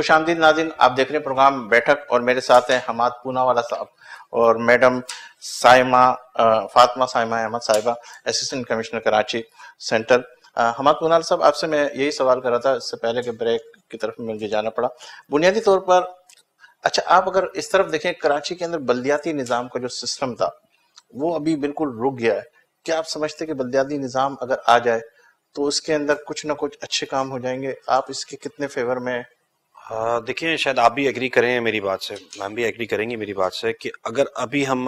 खुशामदीद नाज़रीन, आप देख रहे हैं प्रोग्राम बैठक और मेरे साथ हैं हमाद पूनावाला साहब और madam Fatima Saima Ahmed sahiba, assistant commissioner Karachi central. Hammad Poonawala sahab, आपसे मैं यही सवाल कर रहा था इससे पहले कि ब्रेक की तरफ मुझे जाना पड़ा। बुनियादी तौर पर अच्छा, आप अगर इस तरफ देखें, कराची के अंदर बल्दियाती निज़ाम का जो सिस्टम था वो अभी बिल्कुल रुक गया है। क्या आप समझते हैं कि बल्दियाती निज़ाम अगर आ जाए तो उसके अंदर कुछ ना कुछ अच्छे काम हो जाएंगे? आप इसके कितने फेवर में? देखिए, शायद आप भी एग्री करें मेरी बात से, मैम भी एग्री करेंगी मेरी बात से कि अगर अभी हम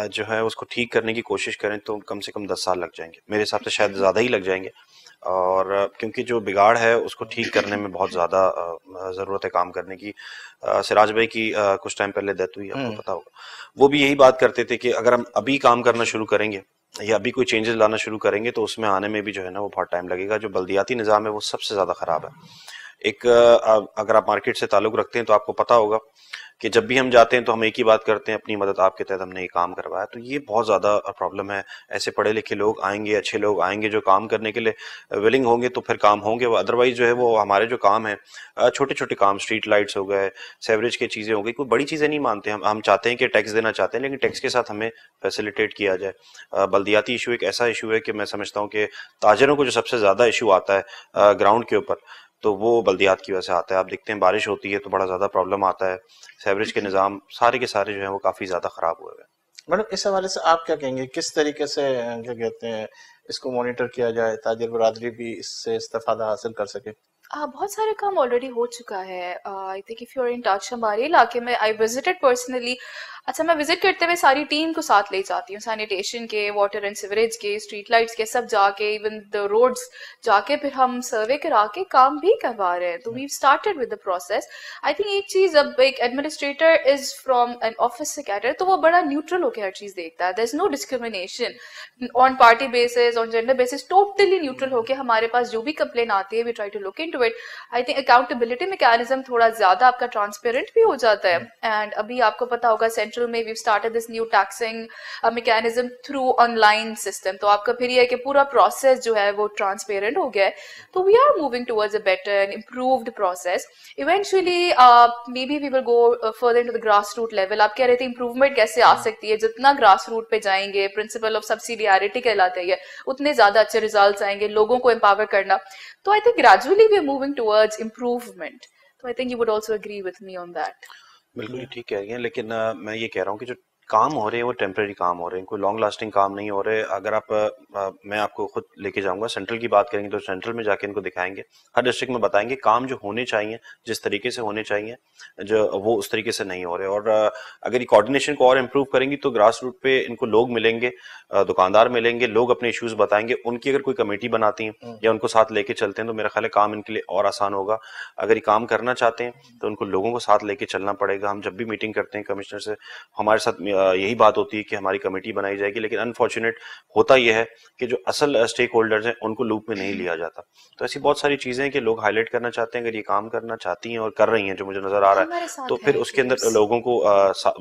जो है उसको ठीक करने की कोशिश करें तो कम से कम 10 साल लग जाएंगे, मेरे हिसाब से शायद ज़्यादा ही लग जाएंगे। और क्योंकि जो बिगाड़ है उसको ठीक करने में बहुत ज़्यादा ज़रूरत है काम करने की। सिराज भाई की कुछ टाइम पहले डेथ हुई, आपको पता होगा। वो भी यही बात करते थे कि अगर हम अभी काम करना शुरू करेंगे या अभी कोई चेंजेस लाना शुरू करेंगे तो उसमें आने में भी जो है ना वो बहुत टाइम लगेगा। जो बल्दियाती निज़ाम है वो सबसे ज़्यादा ख़राब है। एक अगर आप मार्केट से ताल्लुक रखते हैं तो आपको पता होगा कि जब भी हम जाते हैं तो हम एक ही बात करते हैं, अपनी मदद आपके तहत हमने ये काम करवाया। तो ये बहुत ज़्यादा प्रॉब्लम है। ऐसे पढ़े लिखे लोग आएंगे, अच्छे लोग आएंगे जो काम करने के लिए विलिंग होंगे तो फिर काम होंगे। वो अदरवाइज जो है वो हमारे जो काम है, छोटे छोटे काम, स्ट्रीट लाइट्स हो गए, सेवरेज की चीज़ें हो गई, कोई बड़ी चीज़ें नहीं मानते। हम चाहते हैं कि टैक्स देना चाहते हैं, लेकिन टैक्स के साथ हमें फैसिलिटेट किया जाए। बल्दियाती इशू एक ऐसा इशू है कि मैं समझता हूँ कि ताजरों को जो सबसे ज़्यादा इशू आता है ग्राउंड के ऊपर, तो वो बल्दियात की वजह से आता है। आप देखते हैं बारिश होती है तो बड़ा ज़्यादा प्रॉब्लम आता है। सेवरेज के निज़ाम सारे के सारे जो है वो काफ़ी ज़्यादा ख़राब हुए हैं। मैडम, इस हवाले से आप क्या कहेंगे? किस तरीके से क्या कहते हैं इसको मॉनिटर किया जाए, ताजिर बरादरी भी इससे इस्तेफादा हासिल कर सके? बहुत सारे काम ऑलरेडी हो चुका है। I think if you are in touch, हमारे इलाके में आई विजिटेड पर्सनली। अच्छा, मैं विजिट करते हुए सारी टीम को साथ ले जाती हूँ, सैनिटेशन के, वाटर एंड सिवरेज के, स्ट्रीट लाइट्स के, सब जाके, इवन द रोड्स जाके फिर हम सर्वे करा के काम भी करवा रहे हैं। तो we started with the process. I think एक चीज, अब एक administrator is from an office से कैडर, तो वो बड़ा न्यूट्रल होकर हर चीज देखता है। There is no discrimination on party basis, on gender basis, totally neutral होकर हमारे पास जो भी कंप्लेन आती है we try to look into it. I think accountability mechanism थोड़ा ज्यादा आपका ट्रांसपेरेंट भी हो जाता है। एंड अभी आपको पता होगा सेंट्रल में we started this new taxing mechanism through online system. तो आपका फिर ये है कि पूरा प्रोसेस जो है वो ट्रांसपेरेंट हो गया है। तो we are moving towards a better and improved process. Eventually maybe we will go further into the grass root level. आप कह रहे थे इंप्रूवमेंट कैसे आ सकती है? जितना ग्रास रूट पे जाएंगे, प्रिंसिपल ऑफ सब्सिडियरिटी कहलाते हैं, उतने ज्यादा अच्छे रिजल्ट्स आएंगे, लोगों को एम्पावर करना। तो I think gradually we are moving towards improvement. तो I think you would also agree with me on that. बिल्कुल ही ठीक कह रही हैं, लेकिन मैं ये कह रहा हूँ कि जो काम हो रहे हैं वो टेम्परेरी काम हो रहे हैं, कोई लॉन्ग लास्टिंग काम नहीं हो रहे। अगर आप मैं आपको खुद लेके जाऊंगा, सेंट्रल की बात करेंगे तो सेंट्रल में जाके इनको दिखाएंगे, हर डिस्ट्रिक्ट में बताएंगे काम जो होने चाहिए, जिस तरीके से होने चाहिए, जो वो उस तरीके से नहीं हो रहे। और अगर ये कोऑर्डिनेशन को और इम्प्रूव करेंगी तो ग्रास रूट पे इनको लोग मिलेंगे, दुकानदार मिलेंगे, लोग अपने इश्यूज बताएंगे। उनकी अगर कोई कमेटी बनाती है या उनको साथ लेके चलते हैं तो मेरा ख्याल है काम इनके लिए और आसान होगा। अगर ये काम करना चाहते हैं तो उनको लोगों को साथ लेके चलना पड़ेगा। हम जब भी मीटिंग करते हैं कमिश्नर से, हमारे साथ यही बात होती है कि हमारी कमेटी बनाई जाएगी, लेकिन अनफॉर्चुनेट होता यह है कि जो असल स्टेक होल्डर्स हैं उनको लूप में नहीं लिया जाता। तो ऐसी बहुत सारी चीजें हैं कि लोग हाईलाइट करना चाहते हैं। अगर ये काम करना चाहती हैं और कर रही हैं जो मुझे नजर आ रहा है, तो फिर उसके अंदर लोगों को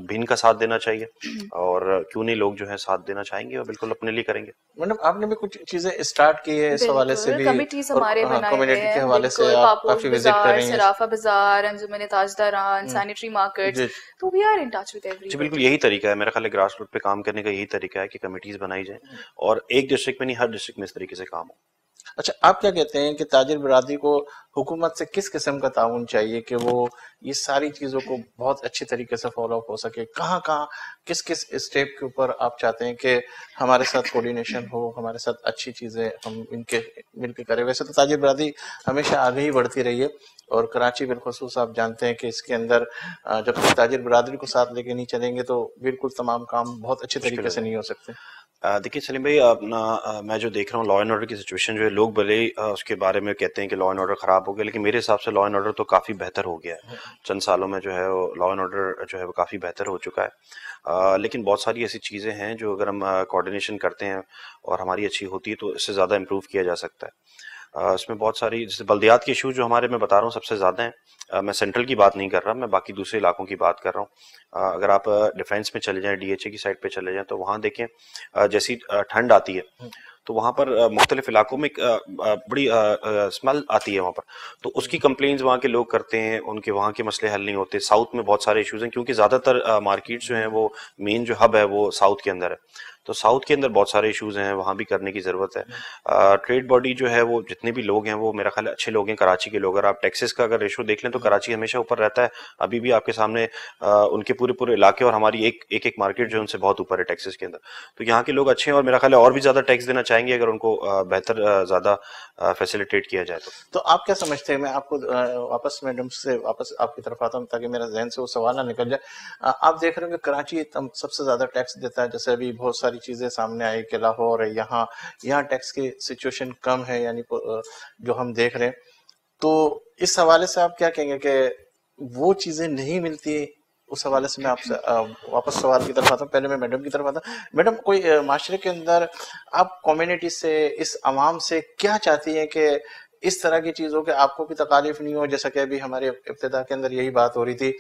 भी इनका साथ देना चाहिए। और क्यों नहीं, लोग जो है साथ देना चाहेंगे और बिल्कुल अपने लिए करेंगे। मतलब आपने भी कुछ चीजें स्टार्ट की है इस हवाले से भी, कमिटीज हमारे बनाए हुए कम्युनिटी के हैं, हवाले से आप काफी विजिट कर रही हैं। Sarafa Bazaar, Anjuman Tajdaran, sanitary markets. तो we are in touch with everyone. जी बिल्कुल, यही तरीका है मेरा ख्याल है, ग्रास रूट पे काम करने का यही तरीका है कि कमिटीज बनाई जाए और एक डिस्ट्रिक्ट में नहीं, हर डिस्ट्रिक्ट में इस तरीके से काम हो। अच्छा, आप क्या कहते हैं कि ताजिर बरादरी को हुकूमत से किस किस्म का ताउन चाहिए कि वो ये सारी चीज़ों को बहुत अच्छी तरीके से फॉलो अप हो सके? कहाँ कहाँ किस किस स्टेप के ऊपर आप चाहते हैं कि हमारे साथ कोऑर्डिनेशन हो, हमारे साथ अच्छी चीज़ें हम इनके मिलकर करें? वैसे तो ताजिर बरादरी हमेशा आगे ही बढ़ती रही है और कराची बिलखुसूस आप जानते हैं कि इसके अंदर जब तक ताजिर बरादरी को साथ लेके नहीं चलेंगे तो बिल्कुल तमाम काम बहुत अच्छे तरीके से नहीं हो सकते। देखिए सलीम भाई, अपना मैं जो देख रहा हूँ लॉ एंड ऑर्डर की सिचुएशन जो है, लोग भले ही उसके बारे में कहते हैं कि लॉ एंड ऑर्डर खराब हो गया, लेकिन मेरे हिसाब से लॉ एंड ऑर्डर तो काफ़ी बेहतर हो गया है। चंद सालों में जो है वो लॉ एंड ऑर्डर जो है वो काफ़ी बेहतर हो चुका है। लेकिन बहुत सारी ऐसी चीज़ें हैं जो अगर हम कोऑर्डिनेशन करते हैं और हमारी अच्छी होती है तो इससे ज़्यादा इम्प्रूव किया जा सकता है। इसमें बहुत सारी, जैसे बल्दियात के इशू जो हमारे मैं बता रहा हूँ सबसे ज़्यादा हैं। मैं सेंट्रल की बात नहीं कर रहा, मैं बाकी दूसरे इलाकों की बात कर रहा हूँ। अगर आप डिफेंस में चले जाएं, डीएचए की साइड पे चले जाएं, तो वहाँ देखें जैसी ठंड आती है तो वहाँ पर मुख्तलिफ इलाकों में एक बड़ी स्मेल आती है वहाँ पर, तो उसकी कंप्लेंट्स वहाँ के लोग करते हैं, उनके वहाँ के मसले हल नहीं होते। साउथ में बहुत सारे इश्यूज हैं क्योंकि ज़्यादातर मार्केट्स जो हैं वो मेन जो हब है वो साउथ के अंदर है, तो साउथ के अंदर बहुत सारे इश्यूज हैं, वहाँ भी करने की ज़रूरत है। ट्रेड बॉडी जो है वो जितने भी लोग हैं वो मेरा ख्याल है अच्छे लोग हैं कराची के लोग। अगर आप टैक्सेस का अगर रेशो देख लें तो कराची हमेशा ऊपर रहता है, अभी भी आपके सामने उनके पूरे पूरे इलाके और हमारी एक मार्केट जो है उनसे बहुत ऊपर है टैक्सेस के अंदर। तो यहाँ के लोग अच्छे हैं और मेरा ख्याल है और भी ज़्यादा टैक्स देना चाहेंगे अगर उनको बेहतर ज़्यादा फैसिलिटेट किया जाए तो आप क्या समझते हैं, मैं आपको वापस मैडम से वापस आपकी तरफ आता हूँ ताकि मेरा जहन से वो सवाल ना निकल जाए। आप देख रहे हो कि कराची सबसे ज्यादा टैक्स देता है, जैसे अभी बहुत सारी चीजें सामने आई कि लाहौर है, यहाँ टैक्स की सिचुएशन कम है, यानी जो हम देख रहे हैं। तो इस हवाले से आप क्या कहेंगे कि वो चीजें नहीं मिलती? उस हवाले से मैं आपसे वापस सवाल की तरफ आता हूँ। पहले मैं मैडम की तरफ आता हूँ। मैडम, कोई माशरे के अंदर आप कम्युनिटी से, इस अवाम से क्या चाहती हैं कि इस तरह की चीजों के आपको भी तकालीफ नहीं हो? जैसा कि अभी हमारे इब्तिदा के अंदर यही बात हो रही थी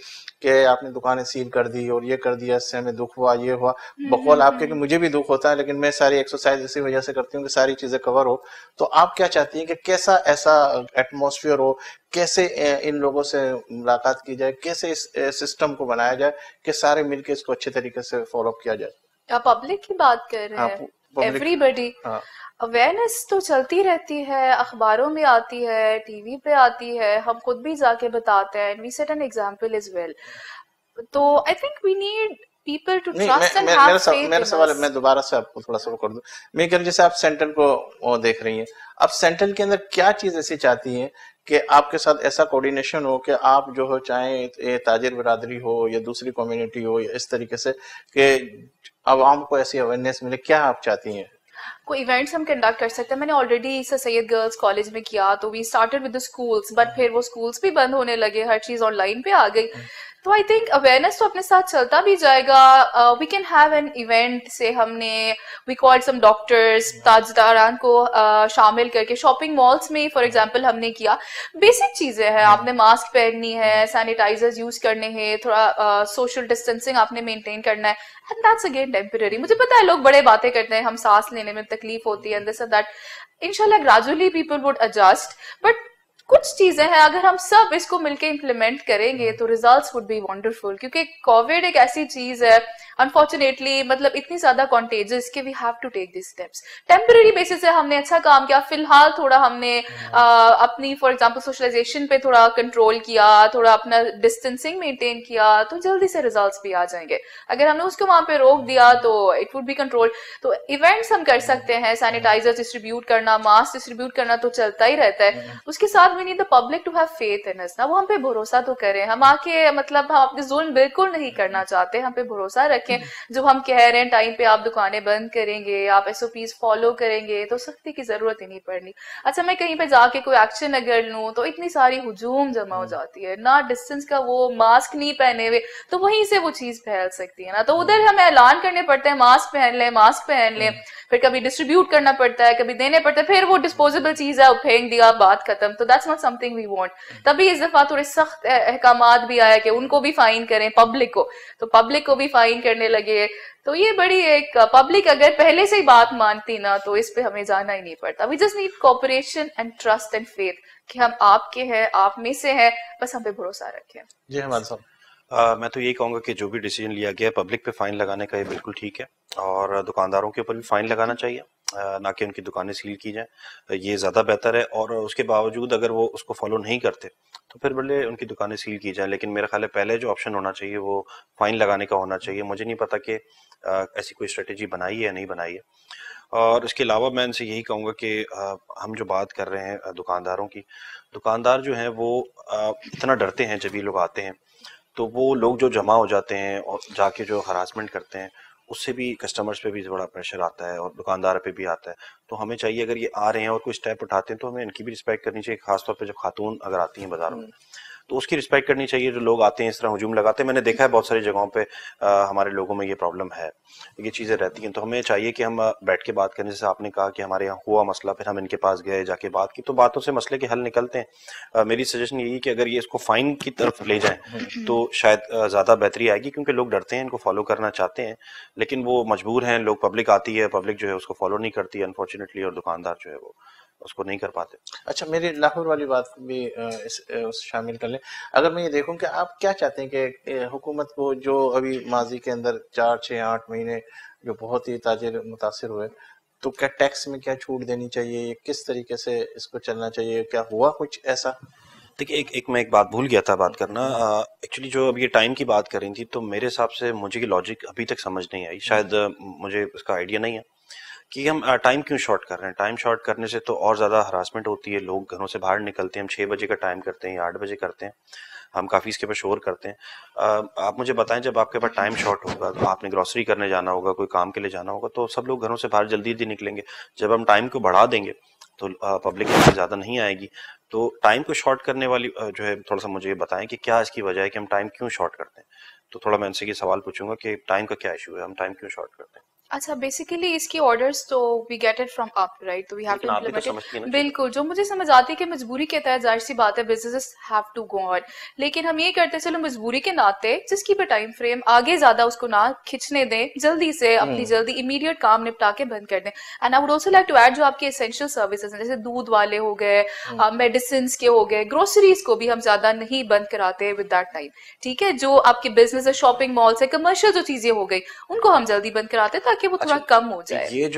कि आपने दुकानें सील कर दी और ये कर दिया, इससे हमें दुख हुआ, ये हुआ। बकौल आपके कि मुझे भी दुख होता है, लेकिन मैं सारी एक्सरसाइज इसी वजह से करती हूँ कि सारी चीजें कवर हो। तो आप क्या चाहती हैं कि कैसा ऐसा एटमॉस्फेयर हो, कैसे इन लोगों से मुलाकात की जाए, कैसे इस सिस्टम को बनाया जाए कि सारे मिलकर इसको अच्छे तरीके से फॉलो किया जाए? आप पब्लिक की बात कर रहे हैं? एवरीबडी अवेयरनेस तो चलती रहती है, अखबारों में आती है, टीवी पे आती है, हम खुद भी जाके बताते हैं, we set an example as well. तो I think we need people to trust and have faith. मेरा सवाल है, मैं दोबारा से आपको थोड़ा सा वो कर दूं। मैं कह रहा हूं जैसे आप सेंट्रल को देख रही हैं, आप सेंट्रल के अंदर क्या चीज ऐसी चाहती हैं कि आपके साथ ऐसा कोऑर्डिनेशन हो कि आप जो हो, चाहे ताजिर बिरादरी हो या दूसरी कम्युनिटी हो, या इस तरीके से कि आवाम को ऐसी अवेयरनेस मिले, क्या आप चाहती हैं? कोई इवेंट्स हम कंडक्ट कर सकते हैं। मैंने ऑलरेडी सैयद गर्ल्स कॉलेज में किया, तो we started with the schools, but फिर वो स्कूल्स भी बंद होने लगे, हर चीज ऑनलाइन पे आ गई। तो आई थिंक अवेयरनेस तो अपने साथ चलता भी जाएगा। We can have an event से हमने वी कॉल्ड सम डॉक्टर्स, ताजदारान को शामिल करके शॉपिंग मॉल्स में फॉर एग्जांपल हमने किया। बेसिक चीजें हैं, आपने मास्क पहननी है, सैनिटाइजर्स यूज करने हैं, थोड़ा सोशल डिस्टेंसिंग आपने मेंटेन करना है, एंड दैट्स अगेन टेम्पररी। मुझे पता है लोग बड़े बातें करते हैं, हम सांस लेने में तकलीफ होती है, दिस एंड दैट। इंशाल्लाह gradually people would adjust, but कुछ चीजें हैं अगर हम सब इसको मिलके इम्प्लीमेंट करेंगे तो रिजल्ट्स वुड बी वंडरफुल। क्योंकि कोविड एक ऐसी चीज है अनफॉर्चुनेटली, मतलब इतनी ज्यादा कॉन्टेजियस कि we have to take this steps. Temporary basis से हमने अच्छा काम किया, फिलहाल थोड़ा हमने अपनी फॉर एग्जांपल सोशलाइजेशन पे थोड़ा कंट्रोल किया, थोड़ा अपना डिस्टेंसिंग मेंटेन किया, तो जल्दी से रिजल्ट्स भी आ जाएंगे। अगर हमने उसको वहां पे रोक दिया तो इट वुड बी कंट्रोल। तो इवेंट्स हम कर सकते हैं, सैनिटाइजर डिस्ट्रीब्यूट करना, मास्क डिस्ट्रीब्यूट करना तो चलता ही रहता है। उसके साथ we need the public to have faith in us ना, वो हम पे भरोसा तो करें। हम आके मतलब हम अपने जुल्म बिल्कुल नहीं करना चाहते, हम पे भरोसा रखें। जो हम कह रहे हैं टाइम पे आप दुकानें बंद करेंगे, आप SOPs फॉलो करेंगे, तो सख्ती की जरूरत ही नहीं पड़नी। अच्छा, मैं कहीं पे जाके कोई एक्शन अगर लूं तो इतनी सारी हुजूम जमा हो जाती है ना, डिस्टेंस का वो मास्क नहीं पहने हुए, तो वहीं से वो चीज फैल सकती है ना। तो उधर हमें ऐलान करने पड़ते हैं मास्क पहन लें, मास्क पहन लें, फिर कभी डिस्ट्रीब्यूट करना पड़ता है, कभी देने पड़ता है, फिर वो डिस्पोजेबल चीज है, फेंक दिया, बात खत्म। तो that's not something we want. तभी इस दफा थोड़े सख्त अहकामात भी आया कि उनको भी फाइन करें पब्लिक को, तो पब्लिक को भी फाइन करने लगे। तो ये बड़ी एक पब्लिक अगर पहले से ही बात मानती ना तो इस पे हमें जाना ही नहीं पड़ता। We just need cooperation and trust and faith कि हम आपके हैं, आप में से हैं, बस हम पे भरोसा रखें। जी हमारे साहब, मैं तो यही कहूँगा कि जो भी डिसीजन लिया गया पब्लिक पे फाइन लगाने का, ये बिल्कुल ठीक है, और दुकानदारों के ऊपर भी फाइन लगाना चाहिए, ना कि उनकी दुकानें सील की जाएं, ये ज़्यादा बेहतर है। और उसके बावजूद अगर वो उसको फॉलो नहीं करते तो फिर भले उनकी दुकानें सील की जाएं, लेकिन मेरा ख्याल है पहले जो ऑप्शन होना चाहिए वो फाइन लगाने का होना चाहिए। मुझे नहीं पता कि ऐसी कोई स्ट्रेटेजी बनाई है या नहीं बनाई है। और इसके अलावा मैं इनसे यही कहूँगा कि हम जो बात कर रहे हैं दुकानदारों की, दुकानदार जो हैं वो इतना डरते हैं जब ये लोग आते हैं, तो वो लोग जो जमा हो जाते हैं और जाके जो हरासमेंट करते हैं, उससे भी कस्टमर्स पे भी बड़ा प्रेशर आता है और दुकानदार पे भी आता है। तो हमें चाहिए अगर ये आ रहे हैं और कोई स्टेप उठाते हैं तो हमें इनकी भी रिस्पेक्ट करनी चाहिए, खासतौर पे जब खातून अगर आती हैं बाजार में। तो उसकी रिस्पेक्ट करनी चाहिए। जो लोग आते हैं इस तरह हुजूम लगाते हैं, मैंने देखा है बहुत सारी जगहों पे हमारे लोगों में ये प्रॉब्लम है, ये चीज़ें रहती हैं। तो हमें चाहिए कि हम बैठ के बात करें। जैसे आपने कहा कि हमारे यहाँ हुआ मसला, फिर हम इनके पास गए, जाके बात की, तो बातों से मसले के हल निकलते हैं। मेरी सजेशन यही है कि अगर ये इसको फाइन की तरफ ले जाएं तो शायद ज़्यादा बेहतरी आएगी, क्योंकि लोग डरते हैं, इनको फॉलो करना चाहते हैं लेकिन वो मजबूर हैं। लोग, पब्लिक आती है, पब्लिक जो है उसको फॉलो नहीं करती अनफॉर्चुनेटली, और दुकानदार जो है वो उसको नहीं कर पाते। अच्छा, मेरी लाहौर वाली बात भी शामिल कर लें। अगर मैं ये देखूं कि आप क्या चाहते हैं कि हुकूमत को, जो अभी माजी के अंदर 4, 6, 8 महीने जो बहुत ही ताजिर मुतासिर हुए, तो क्या टैक्स में क्या छूट देनी चाहिए, किस तरीके से इसको चलना चाहिए, क्या हुआ कुछ ऐसा? देखिए, एक मैं एक बात भूल गया था बात करना। एक्चुअली जो अब ये टाइम की बात कर रही थी, तो मेरे हिसाब से मुझे ये लॉजिक अभी तक समझ नहीं आई, शायद मुझे उसका आइडिया नहीं है कि हम टाइम क्यों शॉर्ट कर रहे हैं। टाइम शॉर्ट करने से तो और ज़्यादा हरासमेंट होती है, लोग घरों से बाहर निकलते हैं, हम 6 बजे का टाइम करते हैं या 8 बजे करते हैं, हम काफ़ी इसके ऊपर शोर करते हैं। आप मुझे बताएं, जब आपके पास टाइम शॉर्ट होगा, तो आपने ग्रॉसरी करने जाना होगा, कोई काम के लिए जाना होगा, तो सब लोग घरों से बाहर जल्दी जल्दी निकलेंगे। जब हम टाइम को बढ़ा देंगे तो पब्लिक ज़्यादा नहीं आएगी। तो टाइम को शॉर्ट करने वाली जो है, थोड़ा सा मुझे ये बताएं कि क्या इसकी वजह है कि हम टाइम क्यों शॉर्ट करते हैं। तो थोड़ा मैं इनसे ये सवाल पूछूंगा कि टाइम का क्या इशू है, हम टाइम क्यों शॉर्ट करते हैं। अच्छा, बेसिकली इसकी ऑर्डर्स तो we get it from up, right, तो वी हैव टू लेकिन आप भी तो इम्प्लीमेंट समझती है इट। ना चीजें। बिल्कुल, जो मुझे समझ आती है कि मजबूरी के तहत जाहिर सी बात है businesses have to go on, लेकिन हम ये करते चलो मजबूरी के नाते जिसकी भी टाइम फ्रेम आगे ज्यादा उसको ना खींचने दें, जल्दी से अपनी जल्दी इमीडिएट काम निपटा के बंद कर दें। And I would also like to add, जो आपके एसेंशियल सर्विसेज हैं, जैसे दूध वाले हो गए, मेडिसिन के हो गए, ग्रोसरीज को भी हम ज्यादा नहीं बंद कराते विद दैट टाइम। ठीक है, जो आपके बिजनेस है, शॉपिंग मॉल से कमर्शियल जो चीजें हो गई, उनको हम जल्दी बंद कराते ताकि वो थोड़ा अच्छा, कम हो जाए। ये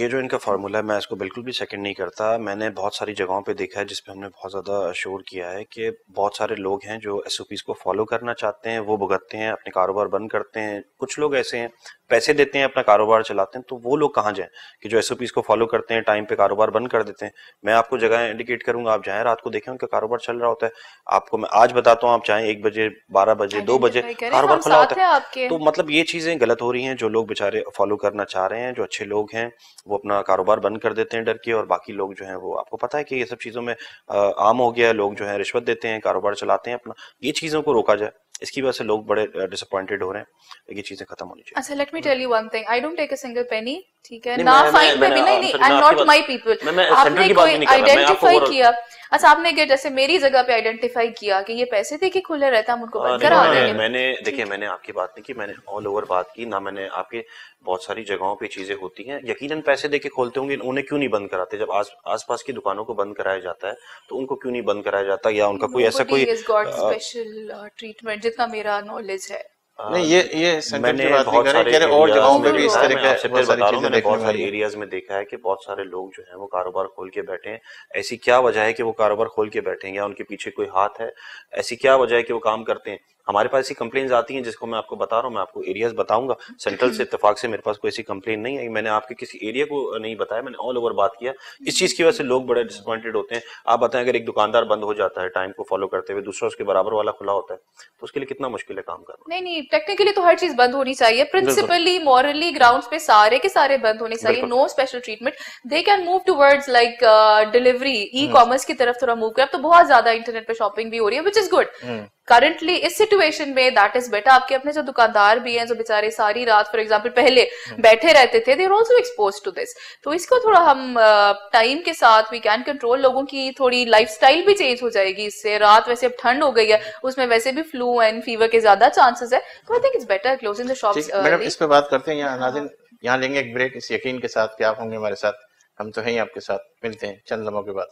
जो इनका फार्मूला है, मैं इसको बिल्कुल भी सेकंड नहीं करता। मैंने बहुत सारी जगहों पे देखा है जिसपे हमने बहुत ज़्यादा शोर किया है कि बहुत सारे लोग हैं जो एसओपीज को फॉलो करना चाहते हैं, वो भुगतते हैं, अपने कारोबार बंद करते हैं। कुछ लोग ऐसे हैं, पैसे देते हैं, अपना कारोबार चलाते हैं। तो वो लोग कहाँ जाएं कि जो एसओपीज को फॉलो करते हैं, टाइम पे कारोबार बंद कर देते हैं। मैं आपको जगह इंडिकेट करूंगा, आप जाएं, रात को देखें, उनका कारोबार चल रहा होता है। आपको मैं आज बताता हूँ, आप चाहें 1 बजे, 12 बजे, 2 बजे, आइडेंटिफाई करें, कारोबार हम खुला साथ होता हैं है। आपके। तो मतलब ये चीजें गलत हो रही हैं। जो लोग बेचारे फॉलो करना चाह रहे हैं, जो अच्छे लोग हैं, वो अपना कारोबार बंद कर देते हैं डर के, और बाकी लोग जो हैं वो, आपको पता है कि ये सब चीज़ों में आम हो गया है। लोग जो है रिश्वत देते हैं, कारोबार चलाते हैं अपना। ये चीज़ों को रोका जाए, इसकी वजह से लोग बड़े डिसअपॉइंटेड हो रहे हैं। ये चीज़ें खत्म होनी चाहिए। अच्छा, let me tell you one thing, I don't take a single penny, ठीक है नहीं, ना, मैं फाइन पे भी नहीं नहीं, I am not my people. मैं सेंटर आपने की बात कोई भी नहीं कर रहा, मैं आपको आइडेंटिफाई किया, अच्छा आपने क्या जैसे मेरी जगह पे आइडेंटिफाई किया कि ये पैसे दे के खुले रहता है, हम उनको बंद नहीं, करा मैंने देंगे। मैंने देखिए, ठीक, मैंने आपकी बात नहीं की, मैंने ऑल ओवर बात की ना। मैंने आपके बहुत सारी जगहों पे चीजें होती हैं, यकीनन पैसे देके खोलते होंगे, उन्हें क्यों नहीं बंद कराते? जब आस पास की दुकानों को बंद कराया जाता है, तो उनको क्यों नहीं बंद कराया जाता? या उनका कोई ऐसा नोबडी कोई इज गॉट स्पेशल ट्रीटमेंट जितना मेरा नॉलेज है। नहीं, ये सेंटर की मैंने बात नहीं बहुत कर रहे, सारे कह रहे और एरियाज जगहों में पे भी इस देखा है, तरह मैं का आपसे बहुत फिर सारी बता रहा हूँ, चीजें मैंने देखने बहुत में सारे आई है। एरियाज में देखा है कि बहुत सारे लोग जो हैं वो कारोबार खोल के बैठे हैं। ऐसी क्या वजह है कि वो कारोबार खोल के बैठे हैं, या उनके पीछे कोई हाथ है? ऐसी क्या वजह है कि वो काम करते हैं? हमारे पास ऐसी कंप्लेन्स आती हैं जिसको मैं आपको बता रहा हूँ, मैं आपको एरियाज बताऊंगा। सेंट्रल से इत्तेफाक से मेरे पास कोई ऐसी कंप्लेन नहीं आई। मैंने आपके किसी एरिया को नहीं बताया, मैंने ऑल ओवर बात किया। इस चीज की वजह से लोग बड़े डिसअपॉइंटेड होते हैं। आप बताएं, अगर एक दुकानदार बंद हो जाता है टाइम को फॉलो करते हुए, दूसरा उसके बराबर वाला खुला होता है, तो उसके लिए कितना मुश्किल है काम करना। नहीं नहीं, टेक्निकली तो हर चीज बंद होनी चाहिए, बिल्कुल। प्रिंसिपली मॉरली ग्राउंड्स पे सारे के सारे बंद होने चाहिए, बिल्कुल। No special treatment. They can move towards like delivery, e commerce की तरफ थोड़ा मूव कर। अब तो बहुत ज्यादा इंटरनेट पे शॉपिंग भी हो रही है, विच इज गुड। करंटली इस सिचुएशन में दैट इज बेटर। आपके अपने जो दुकानदार भी हैं, जो बेचारे सारी रात फॉर एग्जांपल पहले बैठे रहते थे, they are also expose to this. तो इसको थोड़ा हम टाइम के साथ वी कैन कंट्रोल। लोगों की थोड़ी लाइफस्टाइल भी चेंज हो जाएगी इससे। रात वैसे अब ठंड हो गई है, उसमें वैसे भी फ्लू एंड फीवर के ज्यादा चांसेस है, तो I think it's better closing the shops ठीक, मैडम अर्ली। इस पे बात करते हैं यहाँ। नाज़रीन, यहाँ लेंगे एक ब्रेक, इस यकीन के साथ कि आप होंगे हमारे साथ, हम तो हैं ही आपके साथ। मिलते हैं चंद लम्हों के बाद।